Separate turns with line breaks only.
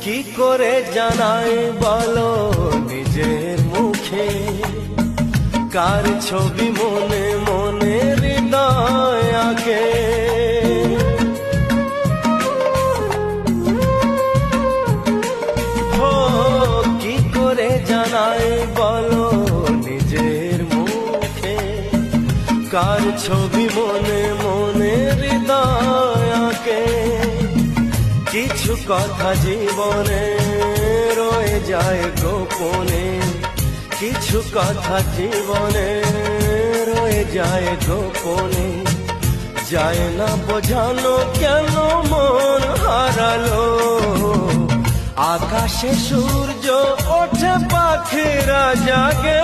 কি করে জানাই বলো নিজের মুখে, কার ছবি মনে মনে হৃদয় আঁকে। ও কি করে জানাই বলো নিজের মুখে, কার ছবি মনে মনে হৃদয় আঁকে। কিছু কথা জীবনে রয়ে যায় গোপনে, কিছু কথা জীবনে রয়ে যায় গোপনে। যায় না বোঝানো কেন মন হারালো, আকাশে সূর্য ওঠে পাখিরা জাগে।